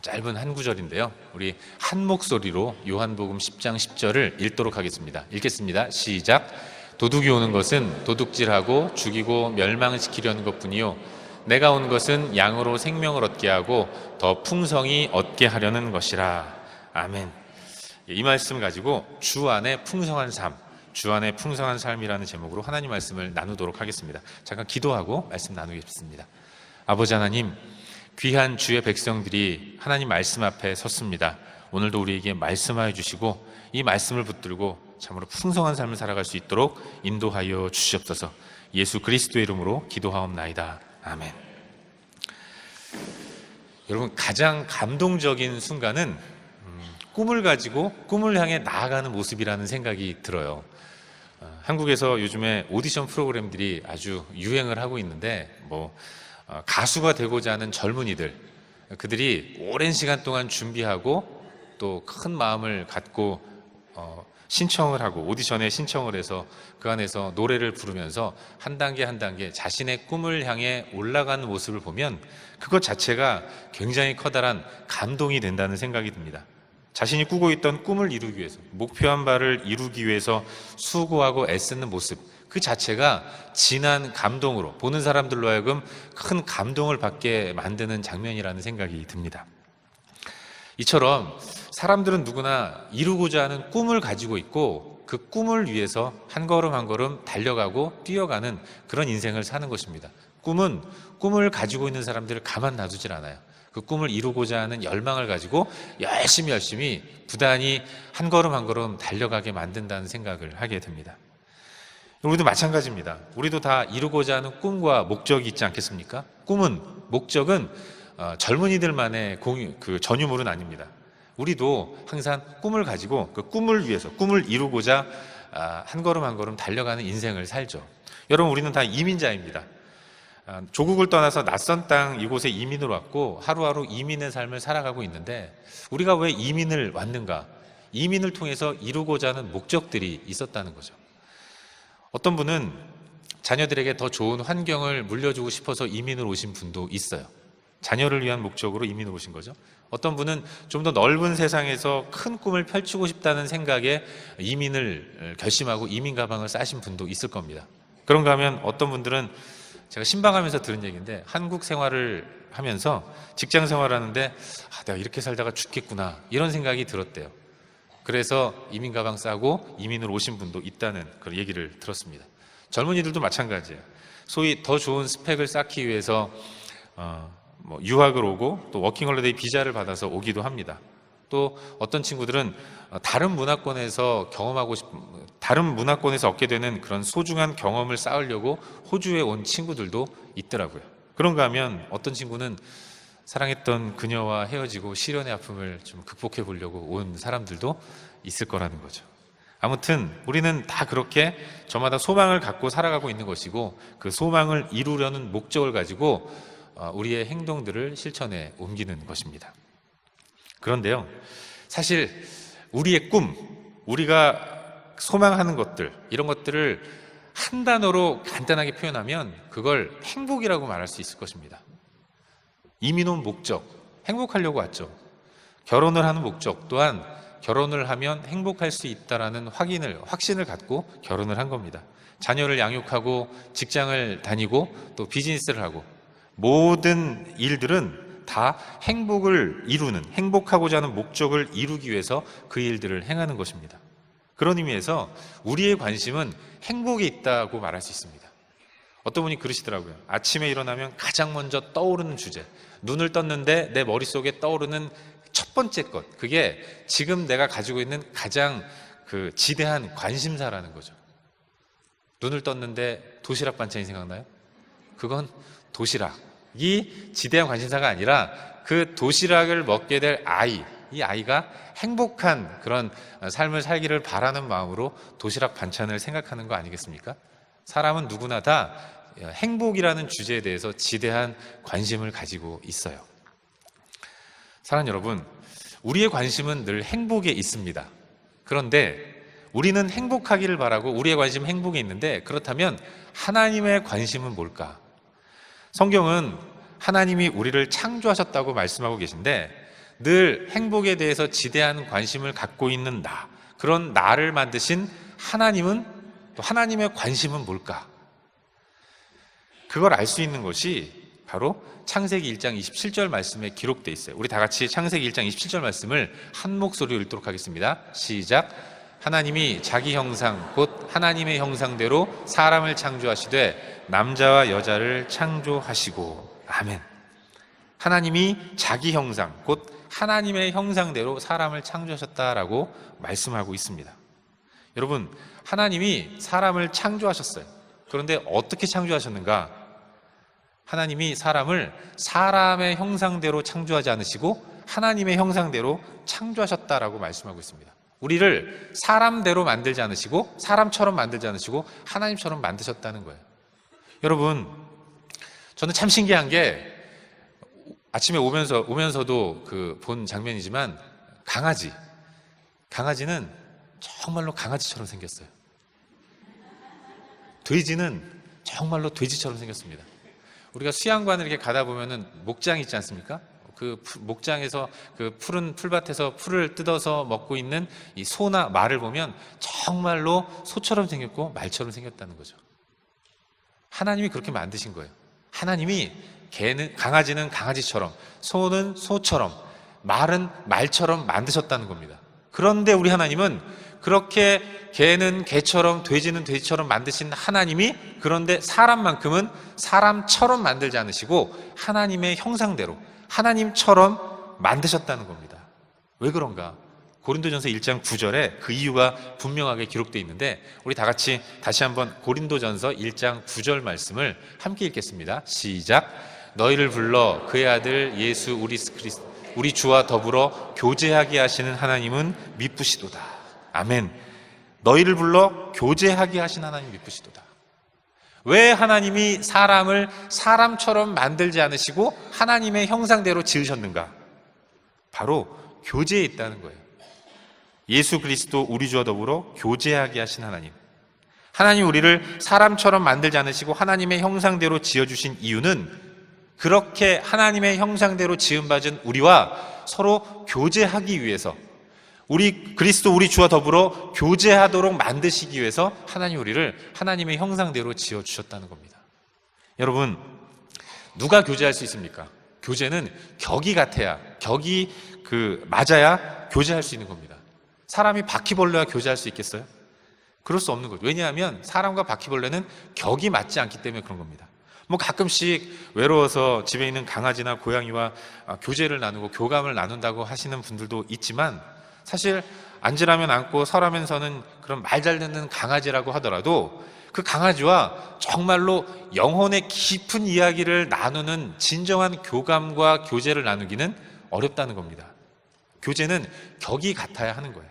짧은 한 구절인데요. 우리 한 목소리로 요한복음 10장 10절을 읽도록 하겠습니다. 읽겠습니다. 시작. 도둑이 오는 것은 도둑질하고 죽이고 멸망시키려는 것뿐이요 내가 온 것은 양으로 생명을 얻게 하고 더 풍성히 얻게 하려는 것이라. 아멘. 이 말씀 가지고 주 안에 풍성한 삶, 주 안에 풍성한 삶이라는 제목으로 하나님 말씀을 나누도록 하겠습니다. 잠깐 기도하고 말씀 나누겠습니다. 아버지 하나님, 귀한 주의 백성들이 하나님 말씀 앞에 섰습니다. 오늘도 우리에게 말씀하여 주시고 이 말씀을 붙들고 참으로 풍성한 삶을 살아갈 수 있도록 인도하여 주시옵소서. 예수 그리스도의 이름으로 기도하옵나이다. 아멘. 여러분, 가장 감동적인 순간은 꿈을 가지고 꿈을 향해 나아가는 모습이라는 생각이 들어요. 한국에서 요즘에 오디션 프로그램들이 아주 유행을 하고 있는데 가수가 되고자 하는 젊은이들, 그들이 오랜 시간 동안 준비하고 또 큰 마음을 갖고 신청을 하고 오디션에 신청을 해서 그 안에서 노래를 부르면서 한 단계 한 단계 자신의 꿈을 향해 올라가는 모습을 보면 그것 자체가 굉장히 커다란 감동이 된다는 생각이 듭니다. 자신이 꾸고 있던 꿈을 이루기 위해서, 목표한 바를 이루기 위해서 수고하고 애쓰는 모습, 그 자체가 진한 감동으로 보는 사람들로 하여금 큰 감동을 받게 만드는 장면이라는 생각이 듭니다. 이처럼 사람들은 누구나 이루고자 하는 꿈을 가지고 있고 그 꿈을 위해서 한 걸음 한 걸음 달려가고 뛰어가는 그런 인생을 사는 것입니다. 꿈은 꿈을 가지고 있는 사람들을 가만 놔두질 않아요. 그 꿈을 이루고자 하는 열망을 가지고 열심히 부단히 한 걸음 한 걸음 달려가게 만든다는 생각을 하게 됩니다. 우리도 마찬가지입니다. 우리도 다 이루고자 하는 꿈과 목적이 있지 않겠습니까? 꿈은, 목적은 젊은이들만의 전유물은 아닙니다. 우리도 항상 꿈을 가지고 그 꿈을 위해서, 꿈을 이루고자 한 걸음 한 걸음 달려가는 인생을 살죠. 여러분, 우리는 다 이민자입니다. 조국을 떠나서 낯선 땅 이곳에 이민을 왔고 하루하루 이민의 삶을 살아가고 있는데 우리가 왜 이민을 왔는가? 이민을 통해서 이루고자 하는 목적들이 있었다는 거죠. 어떤 분은 자녀들에게 더 좋은 환경을 물려주고 싶어서 이민을 오신 분도 있어요. 자녀를 위한 목적으로 이민을 오신 거죠. 어떤 분은 좀 더 넓은 세상에서 큰 꿈을 펼치고 싶다는 생각에 이민을 결심하고 이민 가방을 싸신 분도 있을 겁니다. 그런가 하면 어떤 분들은 제가 신방하면서 들은 얘기인데 한국 생활을 하면서 직장 생활하는데 내가 이렇게 살다가 죽겠구나 이런 생각이 들었대요. 그래서 이민 가방 싸고 이민을 오신 분도 있다는 그런 얘기를 들었습니다. 젊은이들도 마찬가지예요. 소위 더 좋은 스펙을 쌓기 위해서 유학을 오고 또 워킹홀리데이 비자를 받아서 오기도 합니다. 또 어떤 친구들은 다른 문화권에서 얻게 되는 그런 소중한 경험을 쌓으려고 호주에 온 친구들도 있더라고요. 그런가 하면 어떤 친구는 사랑했던 그녀와 헤어지고 시련의 아픔을 좀 극복해 보려고 온 사람들도 있을 거라는 거죠. 아무튼 우리는 다 그렇게 저마다 소망을 갖고 살아가고 있는 것이고 그 소망을 이루려는 목적을 가지고 우리의 행동들을 실천에 옮기는 것입니다. 그런데요, 사실 우리의 꿈, 우리가 소망하는 것들, 이런 것들을 한 단어로 간단하게 표현하면 그걸 행복이라고 말할 수 있을 것입니다. 이민 온 목적, 행복하려고 왔죠. 결혼을 하는 목적 또한 결혼을 하면 행복할 수 있다라는 확신을 갖고 결혼을 한 겁니다. 자녀를 양육하고 직장을 다니고 또 비즈니스를 하고 모든 일들은 다 행복하고자 하는 목적을 이루기 위해서 그 일들을 행하는 것입니다. 그런 의미에서 우리의 관심은 행복에 있다고 말할 수 있습니다. 어떤 분이 그러시더라고요. 아침에 일어나면 가장 먼저 떠오르는 주제, 눈을 떴는데 내 머릿속에 떠오르는 첫 번째 것, 그게 지금 내가 가지고 있는 가장 지대한 관심사라는 거죠. 눈을 떴는데 도시락 반찬이 생각나요? 그건 도시락이 지대한 관심사가 아니라 그 도시락을 먹게 될 이 아이가 행복한 그런 삶을 살기를 바라는 마음으로 도시락 반찬을 생각하는 거 아니겠습니까? 사람은 누구나 다 행복이라는 주제에 대해서 지대한 관심을 가지고 있어요. 사랑하는 여러분, 우리의 관심은 늘 행복에 있습니다. 그런데 우리는 행복하기를 바라고 우리의 관심은 행복에 있는데 그렇다면 하나님의 관심은 뭘까? 성경은 하나님이 우리를 창조하셨다고 말씀하고 계신데 늘 행복에 대해서 지대한 관심을 갖고 있는 나, 그런 나를 만드신 하나님은, 또 하나님의 관심은 뭘까? 그걸 알 수 있는 것이 바로 창세기 1장 27절 말씀에 기록되어 있어요. 우리 다 같이 창세기 1장 27절 말씀을 한 목소리로 읽도록 하겠습니다. 시작. 하나님이 자기 형상 곧 하나님의 형상대로 사람을 창조하시되 남자와 여자를 창조하시고. 아멘. 하나님이 자기 형상 곧 하나님의 형상대로 사람을 창조하셨다라고 말씀하고 있습니다. 여러분, 하나님이 사람을 창조하셨어요. 그런데 어떻게 창조하셨는가? 하나님이 사람을 사람의 형상대로 창조하지 않으시고 하나님의 형상대로 창조하셨다라고 말씀하고 있습니다. 우리를 사람대로 만들지 않으시고 사람처럼 만들지 않으시고 하나님처럼 만드셨다는 거예요. 여러분, 저는 참 신기한 게 아침에 오면서도 본 장면이지만 강아지는 정말로 강아지처럼 생겼어요. 돼지는 정말로 돼지처럼 생겼습니다. 우리가 수양관을 이렇게 가다 보면은 목장 있지 않습니까? 그 목장에서 그 푸른 풀밭에서 풀을 뜯어서 먹고 있는 이 소나 말을 보면 정말로 소처럼 생겼고 말처럼 생겼다는 거죠. 하나님이 그렇게 만드신 거예요. 하나님이 강아지는 강아지처럼, 소는 소처럼, 말은 말처럼 만드셨다는 겁니다. 그런데 우리 하나님은 그렇게 개는 개처럼, 돼지는 돼지처럼 만드신 하나님이 그런데 사람만큼은 사람처럼 만들지 않으시고 하나님의 형상대로, 하나님처럼 만드셨다는 겁니다. 왜 그런가? 고린도전서 1장 9절에 그 이유가 분명하게 기록되어 있는데 우리 다 같이 다시 한번 고린도전서 1장 9절 말씀을 함께 읽겠습니다. 시작. 너희를 불러 그의 아들 예수 우리 주와 더불어 교제하게 하시는 하나님은 미쁘시도다. 아멘. 너희를 불러 교제하게 하신 하나님 미쁘시도다. 왜 하나님이 사람을 사람처럼 만들지 않으시고 하나님의 형상대로 지으셨는가? 바로 교제에 있다는 거예요. 예수 그리스도 우리 주와 더불어 교제하게 하신 하나님. 하나님 우리를 사람처럼 만들지 않으시고 하나님의 형상대로 지어주신 이유는 그렇게 하나님의 형상대로 지음받은 우리와 서로 교제하기 위해서, 그리스도 우리 주와 더불어 교제하도록 만드시기 위해서 하나님 우리를 하나님의 형상대로 지어주셨다는 겁니다. 여러분, 누가 교제할 수 있습니까? 교제는 격이 같아야, 격이 맞아야 교제할 수 있는 겁니다. 사람이 바퀴벌레와 교제할 수 있겠어요? 그럴 수 없는 거죠. 왜냐하면 사람과 바퀴벌레는 격이 맞지 않기 때문에 그런 겁니다. 가끔씩 외로워서 집에 있는 강아지나 고양이와 교제를 나누고 교감을 나눈다고 하시는 분들도 있지만 사실 앉으라면 앉고 서라면 서는 그런 말 잘 듣는 강아지라고 하더라도 그 강아지와 정말로 영혼의 깊은 이야기를 나누는 진정한 교감과 교제를 나누기는 어렵다는 겁니다. 교제는 격이 같아야 하는 거예요.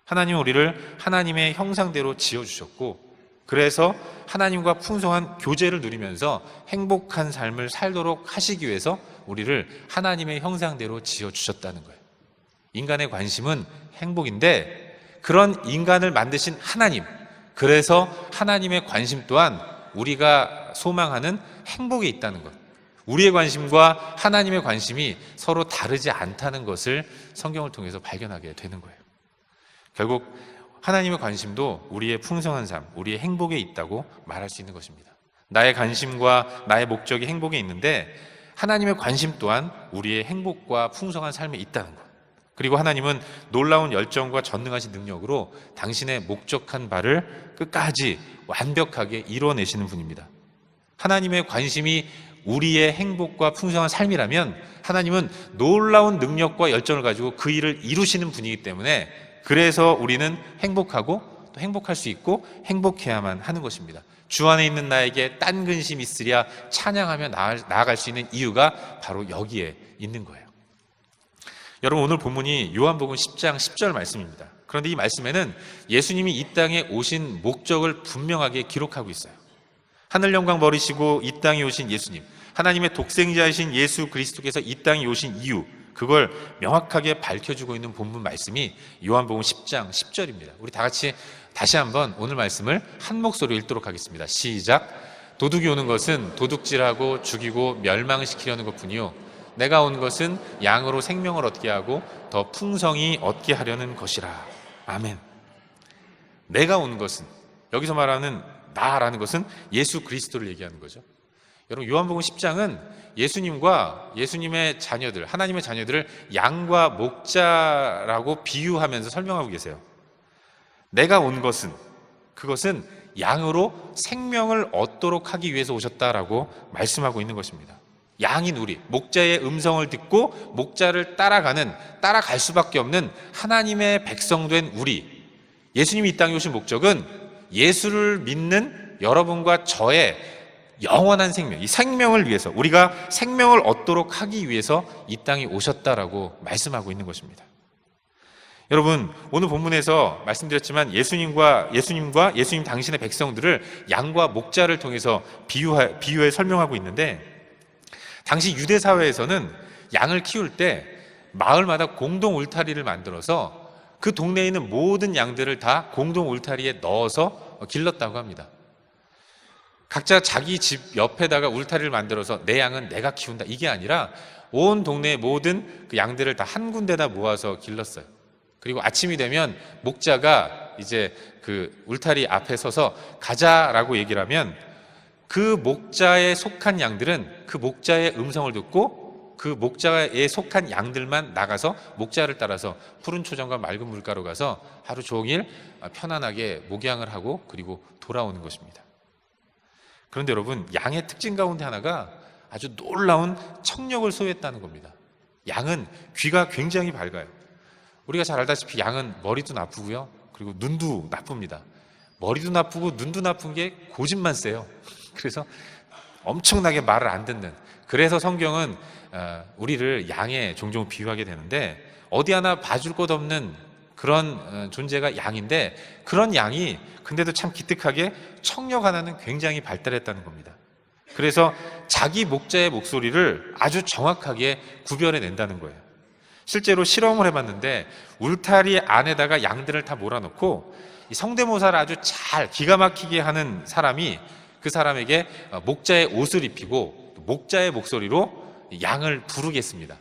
하나님은 우리를 하나님의 형상대로 지어주셨고 그래서 하나님과 풍성한 교제를 누리면서 행복한 삶을 살도록 하시기 위해서 우리를 하나님의 형상대로 지어주셨다는 거예요. 인간의 관심은 행복인데 그런 인간을 만드신 하나님, 그래서 하나님의 관심 또한 우리가 소망하는 행복에 있다는 것, 우리의 관심과 하나님의 관심이 서로 다르지 않다는 것을 성경을 통해서 발견하게 되는 거예요. 결국 하나님의 관심도 우리의 풍성한 삶, 우리의 행복에 있다고 말할 수 있는 것입니다. 나의 관심과 나의 목적이 행복에 있는데 하나님의 관심 또한 우리의 행복과 풍성한 삶에 있다는 것. 그리고 하나님은 놀라운 열정과 전능하신 능력으로 당신의 목적한 바를 끝까지 완벽하게 이뤄내시는 분입니다. 하나님의 관심이 우리의 행복과 풍성한 삶이라면 하나님은 놀라운 능력과 열정을 가지고 그 일을 이루시는 분이기 때문에 그래서 우리는 행복하고 또 행복할 수 있고 행복해야만 하는 것입니다. 주 안에 있는 나에게 딴 근심 있으랴 찬양하며 나아갈 수 있는 이유가 바로 여기에 있는 거예요. 여러분, 오늘 본문이 요한복음 10장 10절 말씀입니다. 그런데 이 말씀에는 예수님이 이 땅에 오신 목적을 분명하게 기록하고 있어요. 하늘 영광 버리시고 이 땅에 오신 예수님, 하나님의 독생자이신 예수 그리스도께서 이 땅에 오신 이유, 그걸 명확하게 밝혀주고 있는 본문 말씀이 요한복음 10장 10절입니다. 우리 다 같이 다시 한번 오늘 말씀을 한 목소리로 읽도록 하겠습니다. 시작. 도둑이 오는 것은 도둑질하고 죽이고 멸망시키려는 것뿐이요 내가 온 것은 양으로 생명을 얻게 하고 더 풍성히 얻게 하려는 것이라. 아멘. 내가 온 것은, 여기서 말하는 나라는 것은 예수 그리스도를 얘기하는 거죠. 여러분, 요한복음 10장은 예수님과 예수님의 자녀들, 하나님의 자녀들을 양과 목자라고 비유하면서 설명하고 계세요. 내가 온 것은, 그것은 양으로 생명을 얻도록 하기 위해서 오셨다라고 말씀하고 있는 것입니다. 양인 우리, 목자의 음성을 듣고 목자를 따라갈 수밖에 없는 하나님의 백성된 우리, 예수님이 이 땅에 오신 목적은 예수를 믿는 여러분과 저의 영원한 생명, 이 생명을 위해서, 우리가 생명을 얻도록 하기 위해서 이 땅에 오셨다라고 말씀하고 있는 것입니다. 여러분, 오늘 본문에서 말씀드렸지만 예수님과 예수님 당신의 백성들을 양과 목자를 통해서 비유해 설명하고 있는데, 당시 유대 사회에서는 양을 키울 때 마을마다 공동 울타리를 만들어서 그 동네에 있는 모든 양들을 다 공동 울타리에 넣어서 길렀다고 합니다. 각자 자기 집 옆에다가 울타리를 만들어서 내 양은 내가 키운다, 이게 아니라 온 동네의 모든 그 양들을 다 한 군데다 모아서 길렀어요. 그리고 아침이 되면 목자가 이제 그 울타리 앞에 서서 가자라고 얘기를 하면 그 목자에 속한 양들은 그 목자의 음성을 듣고 그 목자에 속한 양들만 나가서 목자를 따라서 푸른 초정과 맑은 물가로 가서 하루 종일 편안하게 목양을 하고 그리고 돌아오는 것입니다. 그런데 여러분, 양의 특징 가운데 하나가 아주 놀라운 청력을 소유했다는 겁니다. 양은 귀가 굉장히 밝아요. 우리가 잘 알다시피 양은 머리도 나쁘고요, 그리고 눈도 나쁩니다. 머리도 나쁘고 눈도 나쁜 게 고집만 세요. 그래서 엄청나게 말을 안 듣는, 그래서 성경은 우리를 양에 종종 비유하게 되는데, 어디 하나 봐줄 것 없는 그런 존재가 양인데, 그런 양이 근데도 참 기특하게 청력 하나는 굉장히 발달했다는 겁니다. 그래서 자기 목자의 목소리를 아주 정확하게 구별해낸다는 거예요. 실제로 실험을 해봤는데 울타리 안에다가 양들을 다 몰아넣고 이 성대모사를 아주 잘 기가 막히게 하는 사람이 그 사람에게 목자의 옷을 입히고 목자의 목소리로 양을 부르겠습니다.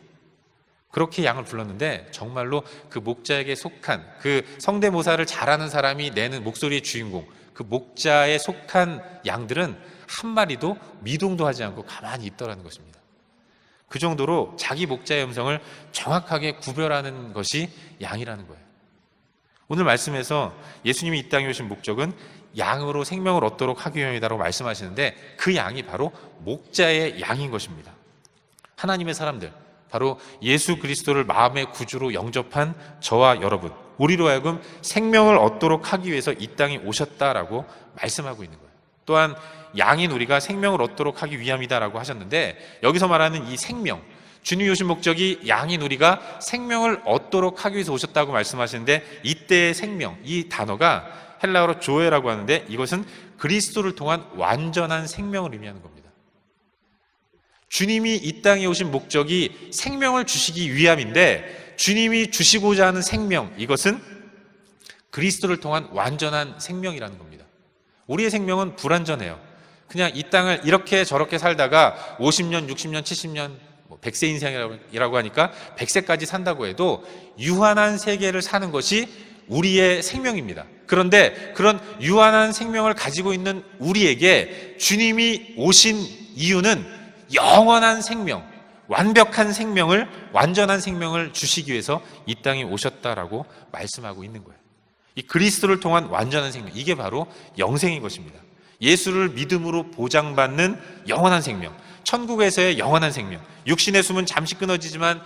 그렇게 양을 불렀는데 정말로 그 목자에게 속한, 그 성대모사를 잘하는 사람이 내는 목소리의 주인공, 그 목자에 속한 양들은 한 마리도 미동도 하지 않고 가만히 있더라는 것입니다. 그 정도로 자기 목자의 음성을 정확하게 구별하는 것이 양이라는 거예요. 오늘 말씀에서 예수님이 이 땅에 오신 목적은 양으로 생명을 얻도록 하기 위함이다라고 말씀하시는데, 그 양이 바로 목자의 양인 것입니다. 하나님의 사람들, 바로 예수 그리스도를 마음의 구주로 영접한 저와 여러분, 우리로 하여금 생명을 얻도록 하기 위해서 이 땅에 오셨다라고 말씀하고 있는 거예요. 또한 양인 우리가 생명을 얻도록 하기 위함이다라고 하셨는데, 여기서 말하는 이 생명, 주님이 오신 목적이 양인 우리가 생명을 얻도록 하기 위해서 오셨다고 말씀하시는데, 이때의 생명, 이 단어가 헬라어로 조에라고 하는데, 이것은 그리스도를 통한 완전한 생명을 의미하는 겁니다. 주님이 이 땅에 오신 목적이 생명을 주시기 위함인데, 주님이 주시고자 하는 생명, 이것은 그리스도를 통한 완전한 생명이라는 겁니다. 우리의 생명은 불완전해요. 그냥 이 땅을 이렇게 저렇게 살다가 50년, 60년, 70년, 100세 인생이라고 하니까 100세까지 산다고 해도 유한한 세계를 사는 것이 우리의 생명입니다. 그런데 그런 유한한 생명을 가지고 있는 우리에게 주님이 오신 이유는 영원한 생명, 완벽한 생명을, 완전한 생명을 주시기 위해서 이 땅에 오셨다라고 말씀하고 있는 거예요. 이 그리스도를 통한 완전한 생명, 이게 바로 영생인 것입니다. 예수를 믿음으로 보장받는 영원한 생명, 천국에서의 영원한 생명, 육신의 숨은 잠시 끊어지지만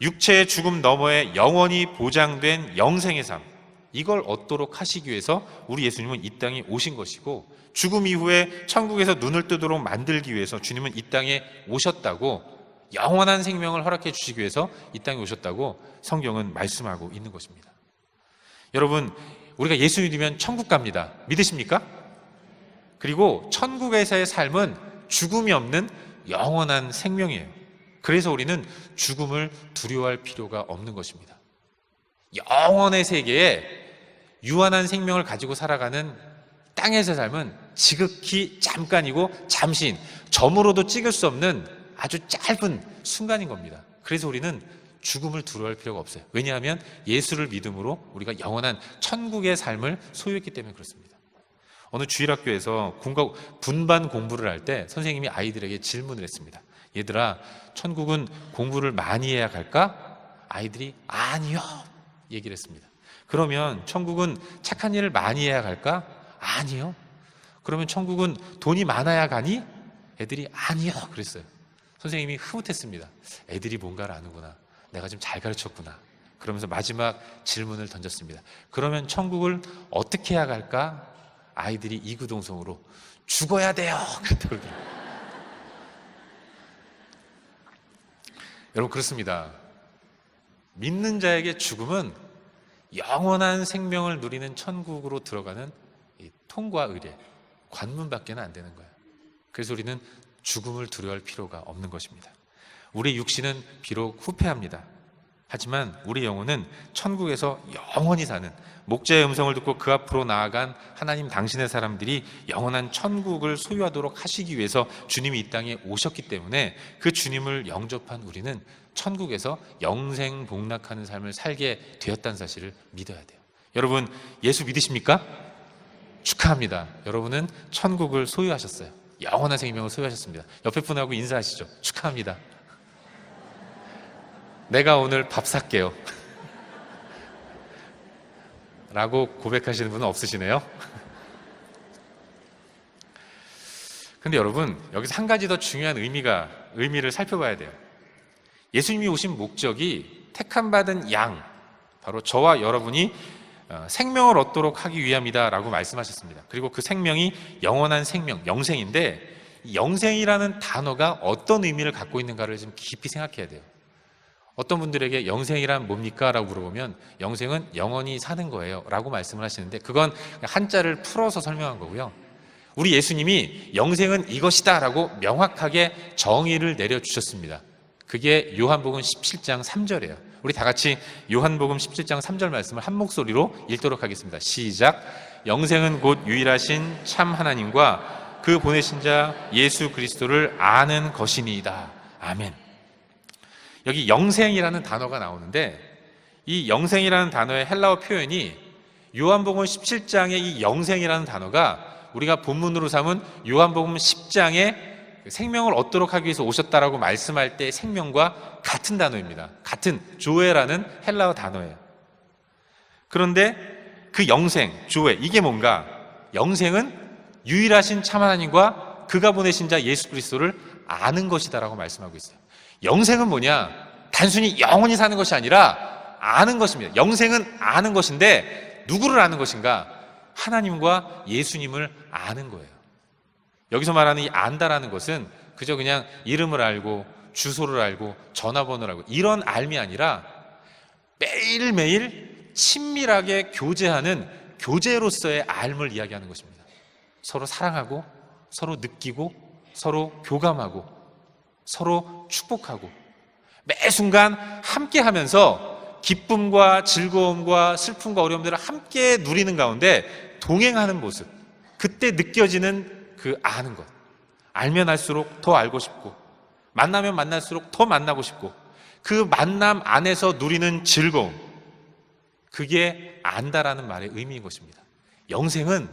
육체의 죽음 너머에 영원히 보장된 영생의 삶, 이걸 얻도록 하시기 위해서 우리 예수님은 이 땅에 오신 것이고, 죽음 이후에 천국에서 눈을 뜨도록 만들기 위해서 주님은 이 땅에 오셨다고, 영원한 생명을 허락해 주시기 위해서 이 땅에 오셨다고 성경은 말씀하고 있는 것입니다. 여러분, 우리가 예수 믿으면 천국 갑니다. 믿으십니까? 그리고 천국에서의 삶은 죽음이 없는 영원한 생명이에요. 그래서 우리는 죽음을 두려워할 필요가 없는 것입니다. 영원의 세계에 유한한 생명을 가지고 살아가는 땅에서의 삶은 지극히 잠깐이고 잠시인, 점으로도 찍을 수 없는 아주 짧은 순간인 겁니다. 그래서 우리는 죽음을 두려워할 필요가 없어요. 왜냐하면 예수를 믿음으로 우리가 영원한 천국의 삶을 소유했기 때문에 그렇습니다. 어느 주일학교에서 분반 공부를 할 때 선생님이 아이들에게 질문을 했습니다. 얘들아, 천국은 공부를 많이 해야 갈까? 아이들이 아니요 얘기를 했습니다. 그러면 천국은 착한 일을 많이 해야 갈까? 아니요. 그러면 천국은 돈이 많아야 가니? 애들이 아니요 그랬어요. 선생님이 흐뭇했습니다. 애들이 뭔가를 아는구나. 내가 좀 잘 가르쳤구나. 그러면서 마지막 질문을 던졌습니다. 그러면 천국을 어떻게 해야 갈까? 아이들이 이구동성으로 죽어야 돼요 그랬다고 그러더라고요. 여러분, 그렇습니다. 믿는 자에게 죽음은 영원한 생명을 누리는 천국으로 들어가는 이 통과 의례, 관문밖에는 안 되는 거예요. 그래서 우리는 죽음을 두려워할 필요가 없는 것입니다. 우리 육신은 비록 후패합니다. 하지만 우리 영혼은 천국에서 영원히 사는, 목자의 음성을 듣고 그 앞으로 나아간 하나님 당신의 사람들이 영원한 천국을 소유하도록 하시기 위해서 주님이 이 땅에 오셨기 때문에 그 주님을 영접한 우리는 천국에서 영생 복락하는 삶을 살게 되었다는 사실을 믿어야 돼요. 여러분, 예수 믿으십니까? 축하합니다. 여러분은 천국을 소유하셨어요. 영원한 생명을 소유하셨습니다. 옆에 분하고 인사하시죠. 축하합니다. 내가 오늘 밥 살게요 라고 고백하시는 분은 없으시네요. 근데 여러분, 여기서 한 가지 더 중요한 의미를 살펴봐야 돼요. 예수님이 오신 목적이 택함받은 양, 바로 저와 여러분이 생명을 얻도록 하기 위함이다 라고 말씀하셨습니다. 그리고 그 생명이 영원한 생명, 영생인데, 영생이라는 단어가 어떤 의미를 갖고 있는가를 좀 깊이 생각해야 돼요. 어떤 분들에게 영생이란 뭡니까? 라고 물어보면 영생은 영원히 사는 거예요 라고 말씀을 하시는데, 그건 한자를 풀어서 설명한 거고요. 우리 예수님이 영생은 이것이다 라고 명확하게 정의를 내려주셨습니다. 그게 요한복음 17장 3절이에요. 우리 다 같이 요한복음 17장 3절 말씀을 한 목소리로 읽도록 하겠습니다. 시작. 영생은 곧 유일하신 참 하나님과 그 보내신 자 예수 그리스도를 아는 것이니이다. 아멘. 여기 영생이라는 단어가 나오는데, 이 영생이라는 단어의 헬라어 표현이 요한복음 17장의 이 영생이라는 단어가 우리가 본문으로 삼은 요한복음 10장에 생명을 얻도록 하기 위해서 오셨다라고 말씀할 때 생명과 같은 단어입니다. 같은 조에라는 헬라어 단어예요. 그런데 그 영생, 조에, 이게 뭔가? 영생은 유일하신 참 하나님과 그가 보내신 자 예수 그리스도를 아는 것이다라고 말씀하고 있어요. 영생은 뭐냐? 단순히 영원히 사는 것이 아니라 아는 것입니다. 영생은 아는 것인데 누구를 아는 것인가? 하나님과 예수님을 아는 거예요. 여기서 말하는 이 안다라는 것은 그저 그냥 이름을 알고 주소를 알고 전화번호를 알고 이런 알미 아니라 매일매일 친밀하게 교제하는 교제로서의 알을 이야기하는 것입니다. 서로 사랑하고 서로 느끼고 서로 교감하고 서로 축복하고 매 순간 함께 하면서 기쁨과 즐거움과 슬픔과 어려움들을 함께 누리는 가운데 동행하는 모습, 그때 느껴지는 그 아는 것, 알면 알수록 더 알고 싶고 만나면 만날수록 더 만나고 싶고 그 만남 안에서 누리는 즐거움, 그게 안다라는 말의 의미인 것입니다. 영생은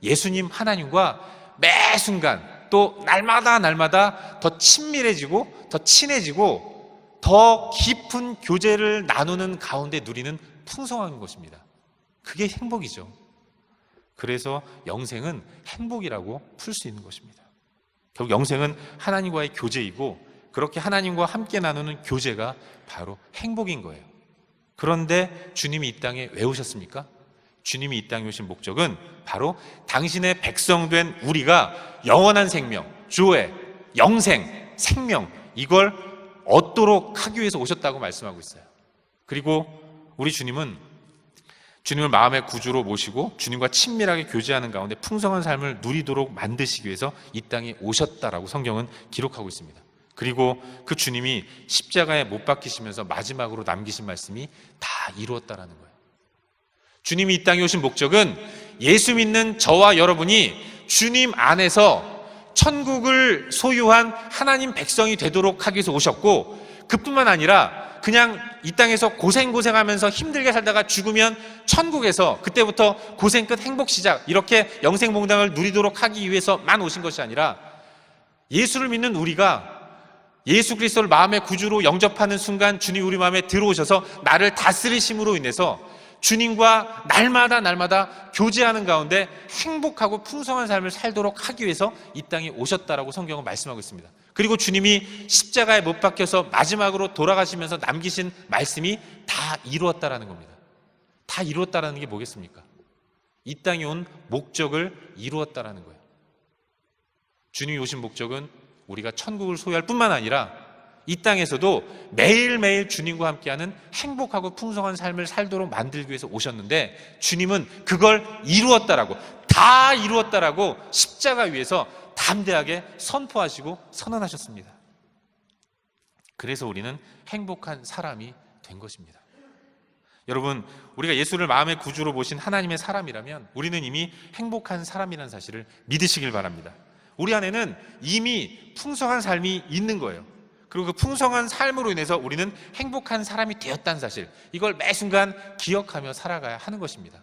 예수님 하나님과 매 순간 또 날마다 더 친밀해지고 더 친해지고 더 깊은 교제를 나누는 가운데 누리는 풍성한 것입니다. 그게 행복이죠. 그래서 영생은 행복이라고 풀 수 있는 것입니다. 결국 영생은 하나님과의 교제이고 그렇게 하나님과 함께 나누는 교제가 바로 행복인 거예요. 그런데 주님이 이 땅에 왜 오셨습니까? 주님이 이 땅에 오신 목적은 바로 당신의 백성된 우리가 영원한 생명, 조에, 영생, 생명, 이걸 얻도록 하기 위해서 오셨다고 말씀하고 있어요. 그리고 우리 주님은 주님을 마음의 구주로 모시고 주님과 친밀하게 교제하는 가운데 풍성한 삶을 누리도록 만드시기 위해서 이 땅에 오셨다라고 성경은 기록하고 있습니다. 그리고 그 주님이 십자가에 못 박히시면서 마지막으로 남기신 말씀이 다 이루었다라는 거예요. 주님이 이 땅에 오신 목적은 예수 믿는 저와 여러분이 주님 안에서 천국을 소유한 하나님 백성이 되도록 하기 위해서 오셨고, 그뿐만 아니라 그냥 이 땅에서 고생하면서 힘들게 살다가 죽으면 천국에서 그때부터 고생 끝 행복 시작, 이렇게 영생몽당을 누리도록 하기 위해서만 오신 것이 아니라, 예수를 믿는 우리가 예수 그리스도를 마음의 구주로 영접하는 순간 주님 우리 마음에 들어오셔서 나를 다스리심으로 인해서 주님과 날마다 교제하는 가운데 행복하고 풍성한 삶을 살도록 하기 위해서 이 땅에 오셨다라고 성경은 말씀하고 있습니다. 그리고 주님이 십자가에 못 박혀서 마지막으로 돌아가시면서 남기신 말씀이 다 이루었다라는 겁니다. 다 이루었다라는 게 뭐겠습니까? 이 땅에 온 목적을 이루었다라는 거예요. 주님이 오신 목적은 우리가 천국을 소유할 뿐만 아니라 이 땅에서도 매일매일 주님과 함께하는 행복하고 풍성한 삶을 살도록 만들기 위해서 오셨는데, 주님은 그걸 이루었다라고, 다 이루었다라고 십자가 위에서 담대하게 선포하시고 선언하셨습니다. 그래서 우리는 행복한 사람이 된 것입니다. 여러분, 우리가 예수를 마음의 구주로 모신 하나님의 사람이라면 우리는 이미 행복한 사람이라는 사실을 믿으시길 바랍니다. 우리 안에는 이미 풍성한 삶이 있는 거예요. 그리고 그 풍성한 삶으로 인해서 우리는 행복한 사람이 되었다는 사실, 이걸 매 순간 기억하며 살아가야 하는 것입니다.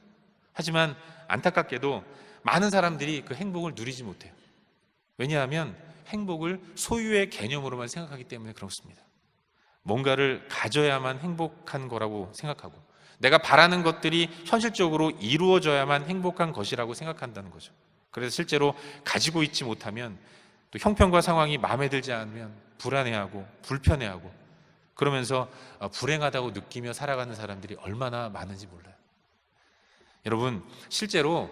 하지만 안타깝게도 많은 사람들이 그 행복을 누리지 못해요. 왜냐하면 행복을 소유의 개념으로만 생각하기 때문에 그렇습니다. 뭔가를 가져야만 행복한 거라고 생각하고, 내가 바라는 것들이 현실적으로 이루어져야만 행복한 것이라고 생각한다는 거죠. 그래서 실제로 가지고 있지 못하면 또 형편과 상황이 마음에 들지 않으면 불안해하고 불편해하고, 그러면서 불행하다고 느끼며 살아가는 사람들이 얼마나 많은지 몰라요. 여러분, 실제로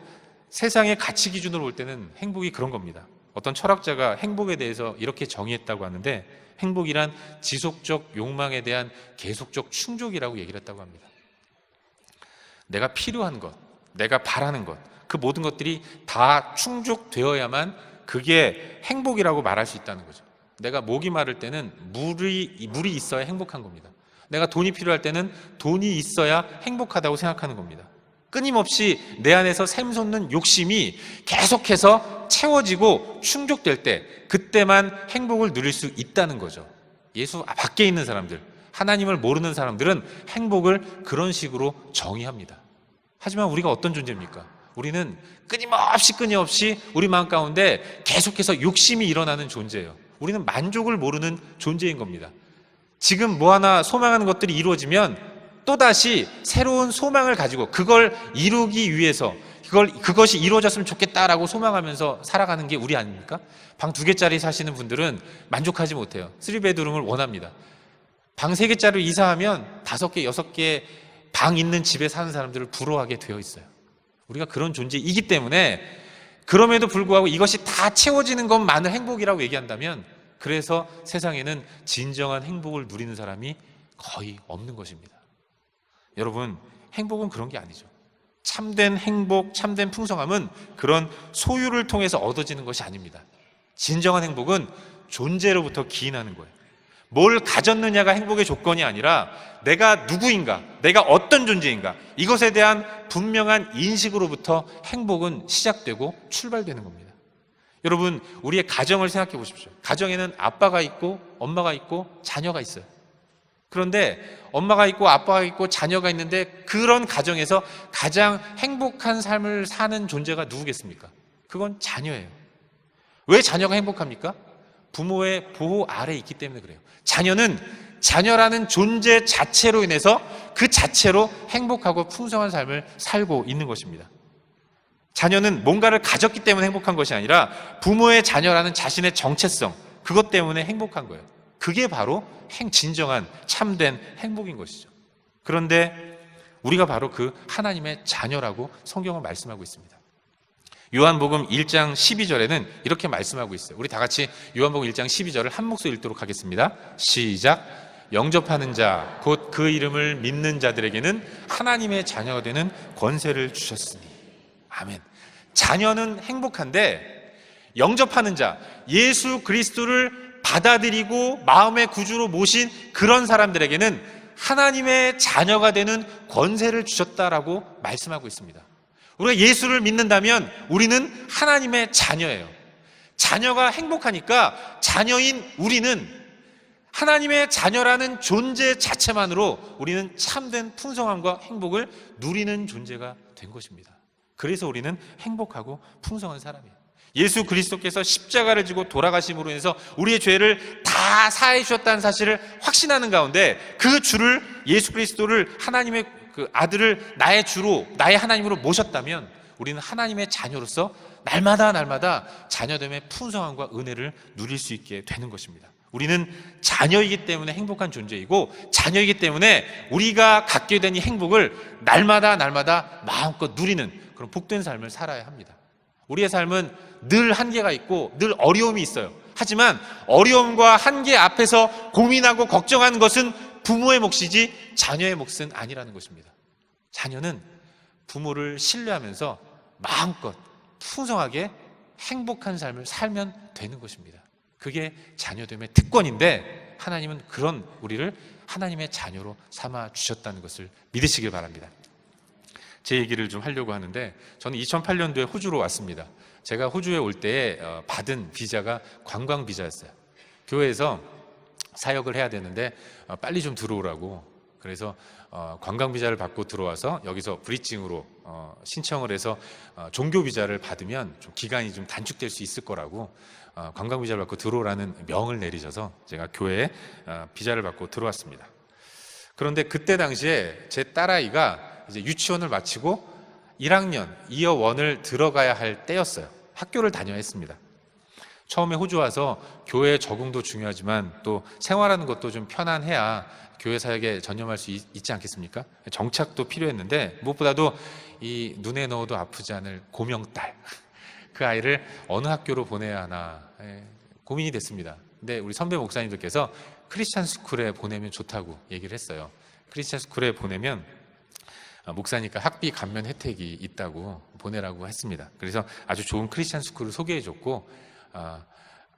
세상의 가치 기준으로 볼 때는 행복이 그런 겁니다. 어떤 철학자가 행복에 대해서 이렇게 정의했다고 하는데, 행복이란 지속적 욕망에 대한 계속적 충족이라고 얘기를 했다고 합니다. 내가 필요한 것, 내가 바라는 것, 그 모든 것들이 다 충족되어야만 그게 행복이라고 말할 수 있다는 거죠. 내가 목이 마를 때는 물이 있어야 행복한 겁니다. 내가 돈이 필요할 때는 돈이 있어야 행복하다고 생각하는 겁니다. 끊임없이 내 안에서 샘솟는 욕심이 계속해서 채워지고 충족될 때, 그때만 행복을 누릴 수 있다는 거죠. 예수 밖에 있는 사람들, 하나님을 모르는 사람들은 행복을 그런 식으로 정의합니다. 하지만 우리가 어떤 존재입니까? 우리는 끊임없이 우리 마음 가운데 계속해서 욕심이 일어나는 존재예요. 우리는 만족을 모르는 존재인 겁니다. 지금 뭐 하나 소망하는 것들이 이루어지면 또다시 새로운 소망을 가지고 그걸 이루기 위해서 그것이 이루어졌으면 좋겠다라고 소망하면서 살아가는 게 우리 아닙니까? 방 2개짜리 사시는 분들은 만족하지 못해요. 3베드룸을 원합니다. 방 3개짜리로 이사하면 5개, 6개 방 있는 집에 사는 사람들을 부러워하게 되어 있어요. 우리가 그런 존재이기 때문에, 그럼에도 불구하고 이것이 다 채워지는 것만을 행복이라고 얘기한다면, 그래서 세상에는 진정한 행복을 누리는 사람이 거의 없는 것입니다. 여러분, 행복은 그런 게 아니죠. 참된 행복, 참된 풍성함은 그런 소유를 통해서 얻어지는 것이 아닙니다. 진정한 행복은 존재로부터 기인하는 거예요. 뭘 가졌느냐가 행복의 조건이 아니라 내가 누구인가, 내가 어떤 존재인가, 이것에 대한 분명한 인식으로부터 행복은 시작되고 출발되는 겁니다. 여러분, 우리의 가정을 생각해 보십시오. 가정에는 아빠가 있고 엄마가 있고 자녀가 있어요. 그런데 엄마가 있고 아빠가 있고 자녀가 있는데, 그런 가정에서 가장 행복한 삶을 사는 존재가 누구겠습니까? 그건 자녀예요. 왜 자녀가 행복합니까? 부모의 보호 아래에 있기 때문에 그래요. 자녀는 자녀라는 존재 자체로 인해서 그 자체로 행복하고 풍성한 삶을 살고 있는 것입니다. 자녀는 뭔가를 가졌기 때문에 행복한 것이 아니라 부모의 자녀라는 자신의 정체성, 그것 때문에 행복한 거예요. 그게 바로 진정한 참된 행복인 것이죠. 그런데 우리가 바로 그 하나님의 자녀라고 성경은 말씀하고 있습니다. 요한복음 1장 12절에는 이렇게 말씀하고 있어요. 우리 다 같이 요한복음 1장 12절을 한 목소리 읽도록 하겠습니다. 시작. 영접하는 자, 곧 그 이름을 믿는 자들에게는 하나님의 자녀가 되는 권세를 주셨으니. 아멘. 자녀는 행복한데, 영접하는 자, 예수 그리스도를 받아들이고 마음의 구주로 모신 그런 사람들에게는 하나님의 자녀가 되는 권세를 주셨다라고 말씀하고 있습니다. 우리가 예수를 믿는다면 우리는 하나님의 자녀예요. 자녀가 행복하니까 자녀인 우리는 하나님의 자녀라는 존재 자체만으로 우리는 참된 풍성함과 행복을 누리는 존재가 된 것입니다. 그래서 우리는 행복하고 풍성한 사람이에요. 예수 그리스도께서 십자가를 지고 돌아가심으로 인해서 우리의 죄를 다 사해 주셨다는 사실을 확신하는 가운데 그 주를, 예수 그리스도를, 하나님의 그 아들을 나의 주로, 나의 하나님으로 모셨다면 우리는 하나님의 자녀로서 날마다 자녀됨의 풍성함과 은혜를 누릴 수 있게 되는 것입니다. 우리는 자녀이기 때문에 행복한 존재이고, 자녀이기 때문에 우리가 갖게 된 이 행복을 날마다 마음껏 누리는 그런 복된 삶을 살아야 합니다. 우리의 삶은 늘 한계가 있고 늘 어려움이 있어요. 하지만 어려움과 한계 앞에서 고민하고 걱정하는 것은 부모의 몫이지 자녀의 몫은 아니라는 것입니다. 자녀는 부모를 신뢰하면서 마음껏 풍성하게 행복한 삶을 살면 되는 것입니다. 그게 자녀됨의 특권인데 하나님은 그런 우리를 하나님의 자녀로 삼아 주셨다는 것을 믿으시길 바랍니다. 제 얘기를 좀 하려고 하는데, 저는 2008년도에 호주로 왔습니다. 제가 호주에 올 때에 받은 비자가 관광 비자였어요. 교회에서 사역을 해야 되는데 빨리 좀 들어오라고, 그래서 관광 비자를 받고 들어와서 여기서 브리징으로 신청을 해서 종교 비자를 받으면 좀 기간이 좀 단축될 수 있을 거라고 관광 비자를 받고 들어오라는 명을 내리셔서 제가 교회에 비자를 받고 들어왔습니다. 그런데 그때 당시에 제 딸아이가 이제 유치원을 마치고 1학년 이어 1을 들어가야 할 때였어요. 학교를 다녀야 했습니다. 처음에 호주 와서 교회 적응도 중요하지만 또 생활하는 것도 좀 편안해야 교회 사역에 전념할 수 있지 않겠습니까? 정착도 필요했는데 무엇보다도 이 눈에 넣어도 아프지 않을 고명딸, 그 아이를 어느 학교로 보내야 하나 고민이 됐습니다. 근데 우리 선배 목사님들께서 크리스찬 스쿨에 보내면 좋다고 얘기를 했어요. 크리스찬 스쿨에 보내면 목사니까 학비 감면 혜택이 있다고 보내라고 했습니다. 그래서 아주 좋은 크리스찬 스쿨을 소개해줬고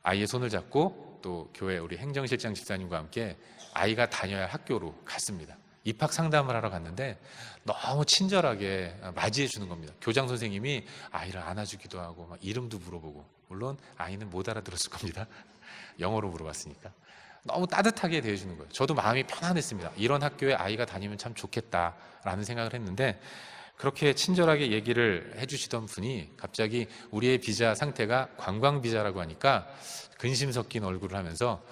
아이의 손을 잡고 또 교회 우리 행정실장 집사님과 함께 아이가 다녀야 할 학교로 갔습니다. 입학 상담을 하러 갔는데 너무 친절하게 맞이해 주는 겁니다. 교장 선생님이 아이를 안아주기도 하고 막 이름도 물어보고, 물론 아이는 못 알아들었을 겁니다. 영어로 물어봤으니까. 너무 따뜻하게 대해주는 거예요. 저도 마음이 편안했습니다. 이런 학교에 아이가 다니면 참 좋겠다라는 생각을 했는데, 그렇게 친절하게 얘기를 해주시던 분이 갑자기 우리의 비자 상태가 관광 비자라고 하니까 근심 섞인 얼굴을 하면서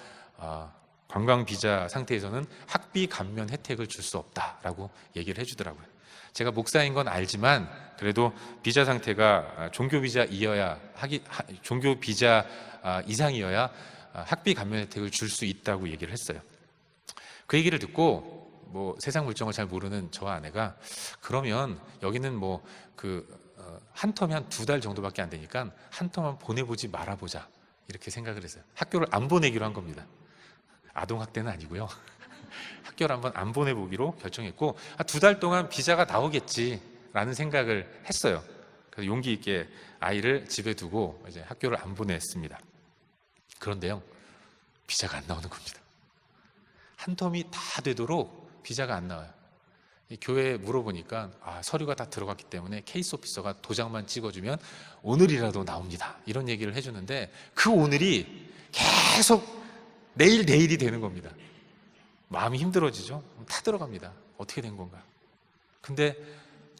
관광 비자 상태에서는 학비 감면 혜택을 줄 수 없다라고 얘기를 해주더라고요. 제가 목사인 건 알지만 그래도 비자 상태가 종교 비자 이상이어야 학비 감면 혜택을 줄 수 있다고 얘기를 했어요. 그 얘기를 듣고 세상 물정을 잘 모르는 저와 아내가, 그러면 여기는 한 텀이 한 2달 정도밖에 안 되니까 한 텀만 보내보지 말아보자, 이렇게 생각을 했어요. 학교를 안 보내기로 한 겁니다. 아동학대는 아니고요. 학교를 한번 안 보내보기로 결정했고 2달 동안 비자가 나오겠지라는 생각을 했어요. 그래서 용기 있게 아이를 집에 두고 이제 학교를 안 보냈습니다. 그런데요, 비자가 안 나오는 겁니다. 한 텀이 다 되도록 비자가 안 나와요. 교회에 물어보니까 서류가 다 들어갔기 때문에 케이스 오피서가 도장만 찍어주면 오늘이라도 나옵니다, 이런 얘기를 해주는데 그 오늘이 계속 내일이 되는 겁니다. 마음이 힘들어지죠. 다 들어갑니다. 어떻게 된 건가. 근데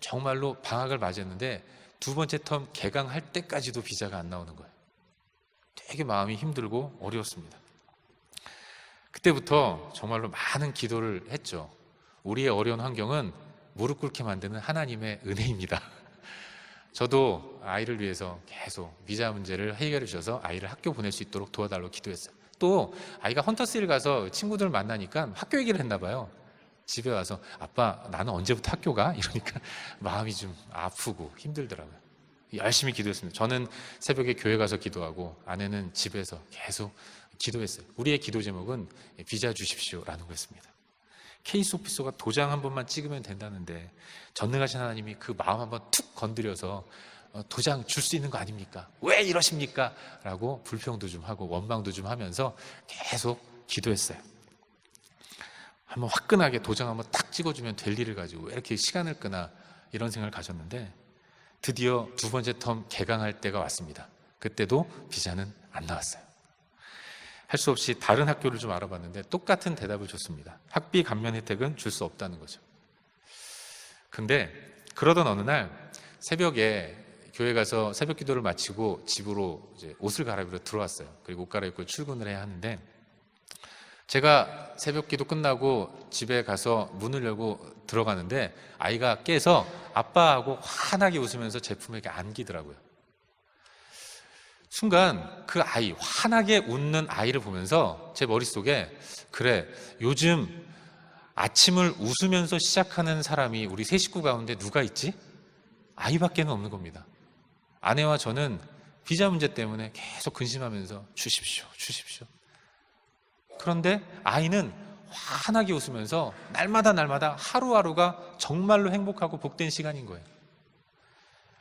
정말로 방학을 맞이했는데 2번째 텀 개강할 때까지도 비자가 안 나오는 거예요. 되게 마음이 힘들고 어려웠습니다. 그때부터 정말로 많은 기도를 했죠. 우리의 어려운 환경은 무릎 꿇게 만드는 하나님의 은혜입니다. 저도 아이를 위해서 계속 비자 문제를 해결해 주셔서 아이를 학교 보낼 수 있도록 도와달라고 기도했어요. 또 아이가 헌터스힐 가서 친구들 만나니까 학교 얘기를 했나 봐요. 집에 와서 아빠 나는 언제부터 학교 가? 이러니까 마음이 좀 아프고 힘들더라고요. 열심히 기도했습니다. 저는 새벽에 교회 가서 기도하고 아내는 집에서 계속 기도했어요. 우리의 기도 제목은 비자 주십시오라는 거였습니다. 케이스 오피서가 도장 한 번만 찍으면 된다는데 전능하신 하나님이 그 마음 한번 툭 건드려서 도장 줄 수 있는 거 아닙니까? 왜 이러십니까? 라고 불평도 좀 하고 원망도 좀 하면서 계속 기도했어요. 한번 화끈하게 도장 한번 탁 찍어주면 될 일을 가지고 왜 이렇게 시간을 끄나, 이런 생각을 가졌는데 드디어 2번째 텀 개강할 때가 왔습니다. 그때도 비자는 안 나왔어요. 할 수 없이 다른 학교를 좀 알아봤는데 똑같은 대답을 줬습니다. 학비 감면 혜택은 줄 수 없다는 거죠. 근데 그러던 어느 날 새벽에 교회 가서 새벽 기도를 마치고 집으로 이제 옷을 갈아입으러 들어왔어요. 그리고 옷 갈아입고 출근을 해야 하는데, 제가 새벽 기도 끝나고 집에 가서 문을 열고 들어가는데 아이가 깨서 아빠하고 환하게 웃으면서 제 품에 이렇게 안기더라고요. 순간 그 아이, 환하게 웃는 아이를 보면서 제 머릿속에, 그래, 요즘 아침을 웃으면서 시작하는 사람이 우리 세 식구 가운데 누가 있지? 아이밖에는 없는 겁니다. 아내와 저는 비자 문제 때문에 계속 근심하면서 주십시오, 주십시오. 그런데 아이는 환하게 웃으면서 날마다 하루하루가 정말로 행복하고 복된 시간인 거예요.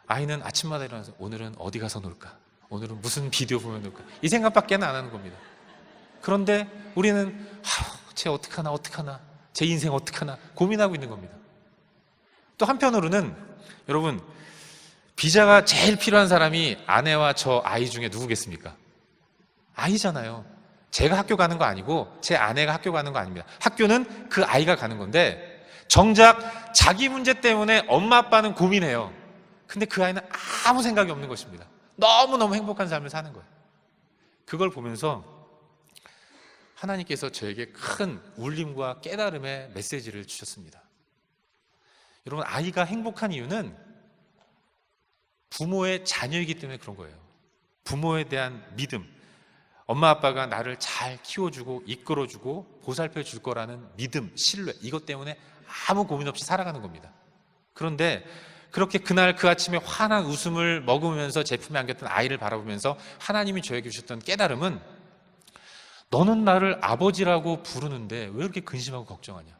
아이는 아침마다 일어나서 오늘은 어디 가서 놀까? 오늘은 무슨 비디오 보면 놀까? 이 생각밖에 안 하는 겁니다. 그런데 우리는 쟤 어떡하나 제 인생 어떡하나 고민하고 있는 겁니다. 또 한편으로는 여러분, 비자가 제일 필요한 사람이 아내와 저 아이 중에 누구겠습니까? 아이잖아요. 제가 학교 가는 거 아니고 제 아내가 학교 가는 거 아닙니다. 학교는 그 아이가 가는 건데, 정작 자기 문제 때문에 엄마 아빠는 고민해요. 근데 그 아이는 아무 생각이 없는 것입니다. 너무너무 행복한 삶을 사는 거예요. 그걸 보면서 하나님께서 저에게 큰 울림과 깨달음의 메시지를 주셨습니다. 여러분, 아이가 행복한 이유는 부모의 자녀이기 때문에 그런 거예요. 부모에 대한 믿음, 엄마 아빠가 나를 잘 키워주고 이끌어주고 보살펴 줄 거라는 믿음, 신뢰, 이것 때문에 아무 고민 없이 살아가는 겁니다. 그런데 그렇게 그날 그 아침에 환한 웃음을 머금으면서 제 품에 안겼던 아이를 바라보면서 하나님이 저에게 주셨던 깨달음은, 너는 나를 아버지라고 부르는데 왜 이렇게 근심하고 걱정하냐?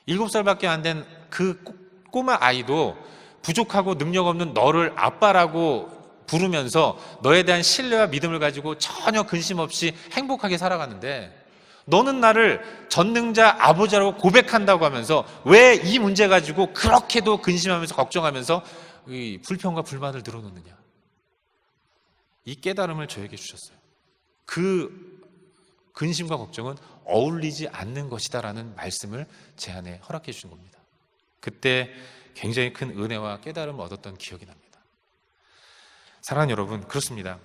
7살밖에 안 된 그 꼬마 아이도 부족하고 능력 없는 너를 아빠라고 부르면서 너에 대한 신뢰와 믿음을 가지고 전혀 근심 없이 행복하게 살아가는데, 너는 나를 전능자 아버지라고 고백한다고 하면서 왜 이 문제 가지고 그렇게도 근심하면서 걱정하면서 이 불평과 불만을 늘어놓느냐? 이 깨달음을 저에게 주셨어요. 그 근심과 걱정은 어울리지 않는 것이다라는 말씀을 제 안에 허락해 주신 겁니다. 그때 굉장히 큰 은혜와 깨달음을 얻었던 기억이 납니다. 사랑하는 여러분, 그렇습니다.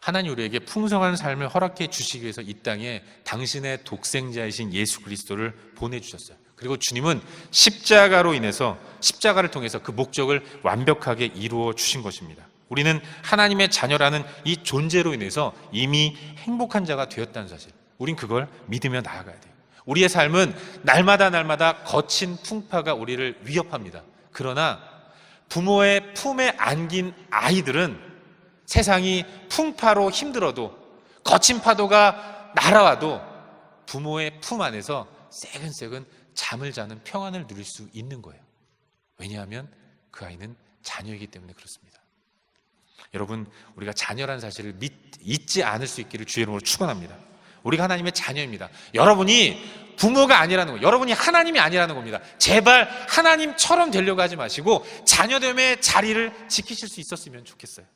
하나님 우리에게 풍성한 삶을 허락해 주시기 위해서 이 땅에 당신의 독생자이신 예수 그리스도를 보내주셨어요. 그리고 주님은 십자가로 인해서, 십자가를 통해서 그 목적을 완벽하게 이루어 주신 것입니다. 우리는 하나님의 자녀라는 이 존재로 인해서 이미 행복한 자가 되었다는 사실, 우린 그걸 믿으며 나아가야 돼요. 우리의 삶은 날마다 거친 풍파가 우리를 위협합니다. 그러나 부모의 품에 안긴 아이들은 세상이 풍파로 힘들어도, 거친 파도가 날아와도 부모의 품 안에서 새근새근 잠을 자는 평안을 누릴 수 있는 거예요. 왜냐하면 그 아이는 자녀이기 때문에 그렇습니다. 여러분, 우리가 자녀라는 사실을 잊지 않을 수 있기를 주의 이름으로 축원합니다. 우리가 하나님의 자녀입니다. 여러분이 부모가 아니라는 거예요. 여러분이 하나님이 아니라는 겁니다. 제발 하나님처럼 되려고 하지 마시고 자녀됨의 자리를 지키실 수 있었으면 좋겠어요.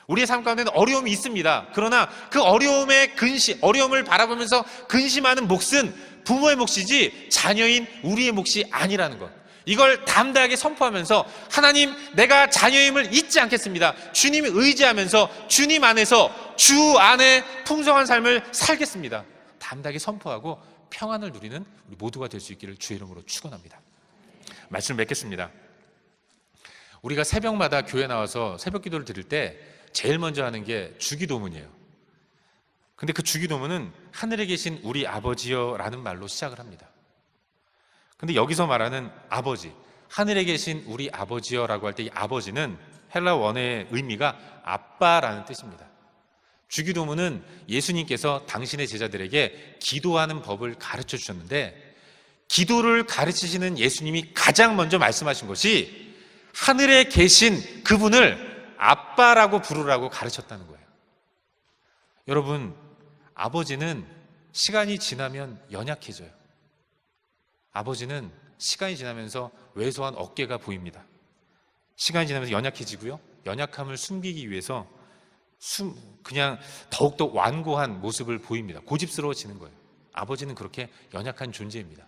우리의 삶 가운데는 어려움이 있습니다. 그러나 그 어려움을 바라보면서 근심하는 몫은 부모의 몫이지 자녀인 우리의 몫이 아니라는 것. 이걸 담대하게 선포하면서, 하나님, 내가 자녀임을 잊지 않겠습니다. 주님을 의지하면서 주님 안에서, 주 안에 풍성한 삶을 살겠습니다. 담대하게 선포하고 평안을 누리는 우리 모두가 될 수 있기를 주의 이름으로 축원합니다. 말씀을 맺겠습니다. 우리가 새벽마다 교회 나와서 새벽 기도를 드릴 때 제일 먼저 하는 게 주기도문이에요. 근데 그 주기도문은 하늘에 계신 우리 아버지여 라는 말로 시작을 합니다. 근데 여기서 말하는 아버지, 하늘에 계신 우리 아버지여 라고 할 때 이 아버지는 헬라 원어의 의미가 아빠라는 뜻입니다. 주기도문은 예수님께서 당신의 제자들에게 기도하는 법을 가르쳐 주셨는데, 기도를 가르치시는 예수님이 가장 먼저 말씀하신 것이 하늘에 계신 그분을 아빠라고 부르라고 가르쳤다는 거예요. 여러분, 아버지는 시간이 지나면 연약해져요. 아버지는 시간이 지나면서 왜소한 어깨가 보입니다. 시간이 지나면서 연약해지고요, 연약함을 숨기기 위해서 그냥 더욱더 완고한 모습을 보입니다. 고집스러워지는 거예요. 아버지는 그렇게 연약한 존재입니다.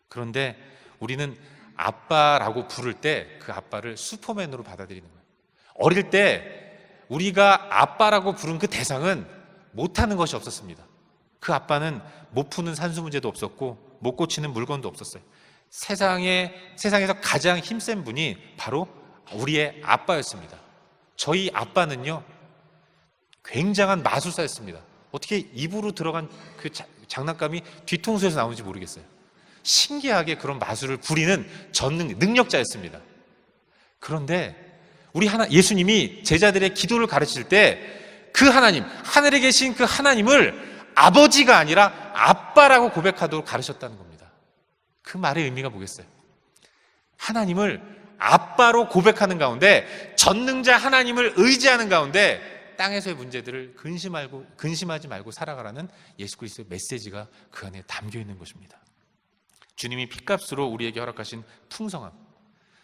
그런데 우리는 아빠라고 부를 때 그 아빠를 슈퍼맨으로 받아들이는 거예요. 어릴 때 우리가 아빠라고 부른 그 대상은 못하는 것이 없었습니다. 그 아빠는 못 푸는 산수 문제도 없었고 못 고치는 물건도 없었어요. 세상에서 가장 힘센 분이 바로 우리의 아빠였습니다. 저희 아빠는요, 굉장한 마술사였습니다. 어떻게 입으로 들어간 그 장난감이 뒤통수에서 나오는지 모르겠어요. 신기하게 그런 마술을 부리는 능력자였습니다. 그런데 예수님이 제자들의 기도를 가르칠 때 그 하나님, 하늘에 계신 그 하나님을 아버지가 아니라 아빠라고 고백하도록 가르쳤다는 겁니다. 그 말의 의미가 뭐겠어요? 하나님을 아빠로 고백하는 가운데, 전능자 하나님을 의지하는 가운데 땅에서의 문제들을 근심하지 말고 살아가라는 예수 그리스도의 메시지가 그 안에 담겨 있는 것입니다. 주님이 핏값으로 우리에게 허락하신 풍성함,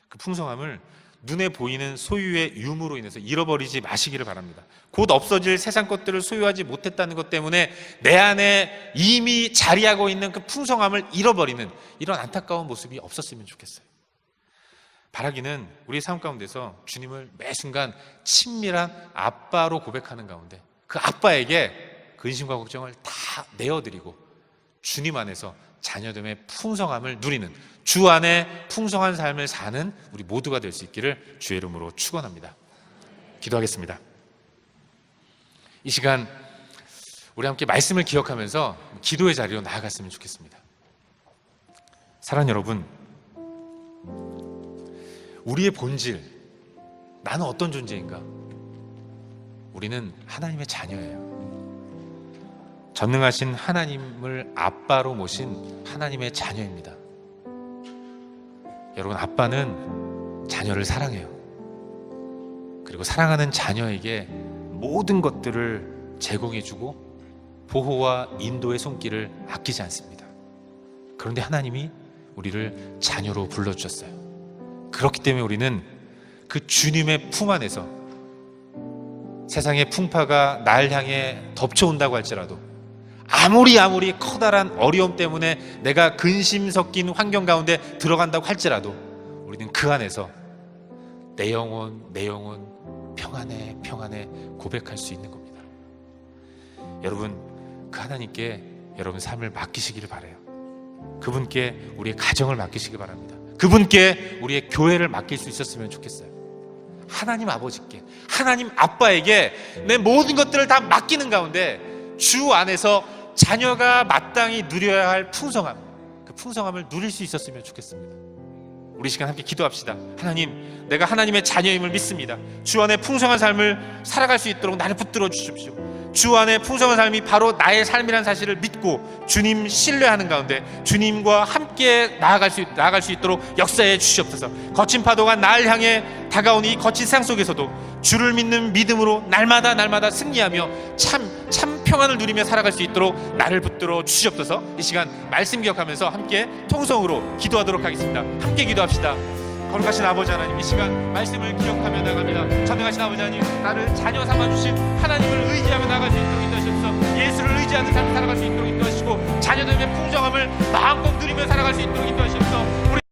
그 풍성함을 눈에 보이는 소유의 유무로 인해서 잃어버리지 마시기를 바랍니다. 곧 없어질 세상 것들을 소유하지 못했다는 것 때문에 내 안에 이미 자리하고 있는 그 풍성함을 잃어버리는 이런 안타까운 모습이 없었으면 좋겠어요. 바라기는 우리 삶 가운데서 주님을 매 순간 친밀한 아빠로 고백하는 가운데 그 아빠에게 근심과 걱정을 다 내어드리고 주님 안에서 자녀됨의 풍성함을 누리는, 주 안에 풍성한 삶을 사는 우리 모두가 될 수 있기를 주의 이름으로 축원합니다. 기도하겠습니다. 이 시간 우리 함께 말씀을 기억하면서 기도의 자리로 나아갔으면 좋겠습니다. 사랑하는 여러분, 우리의 본질, 나는 어떤 존재인가? 우리는 하나님의 자녀예요. 전능하신 하나님을 아빠로 모신 하나님의 자녀입니다. 여러분, 아빠는 자녀를 사랑해요. 그리고 사랑하는 자녀에게 모든 것들을 제공해주고 보호와 인도의 손길을 아끼지 않습니다. 그런데 하나님이 우리를 자녀로 불러주셨어요. 그렇기 때문에 우리는 그 주님의 품 안에서 세상의 풍파가 날 향해 덮쳐온다고 할지라도, 아무리 커다란 어려움 때문에 내가 근심 섞인 환경 가운데 들어간다고 할지라도 우리는 그 안에서 내 영혼 평안해 고백할 수 있는 겁니다. 여러분, 그 하나님께 여러분 삶을 맡기시기를 바라요. 그분께 우리의 가정을 맡기시기 바랍니다. 그분께 우리의 교회를 맡길 수 있었으면 좋겠어요. 하나님 아버지께, 하나님 아빠에게 내 모든 것들을 다 맡기는 가운데 주 안에서 자녀가 마땅히 누려야 할 풍성함, 그 풍성함을 누릴 수 있었으면 좋겠습니다. 우리 시간 함께 기도합시다. 하나님, 내가 하나님의 자녀임을 믿습니다. 주 안에 풍성한 삶을 살아갈 수 있도록 나를 붙들어 주십시오. 주 안에 풍성한 삶이 바로 나의 삶이라는 사실을 믿고 주님 신뢰하는 가운데 주님과 함께 나아갈 수 있도록 역사해 주시옵소서. 거친 파도가 날 향해 다가오는 이 거친 세상 속에서도 주를 믿는 믿음으로 날마다 승리하며 참 평안을 누리며 살아갈 수 있도록 나를 붙들어 주시옵소서. 이 시간 말씀 기억하면서 함께 통성으로 기도하도록 하겠습니다. 함께 기도합시다. 거룩하신 아버지 하나님, 이 시간 말씀을 기억하며 나갑니다. 전능하신 아버지 하나님, 나를 자녀 삼아주신 하나님을 의지하며 나갈 수 있도록 인도하시옵소서. 예수를 의지하는 삶을 살아갈 수 있도록 인도하시고 자녀들의 풍성함을 마음껏 누리며 살아갈 수 있도록 인도하시옵소서.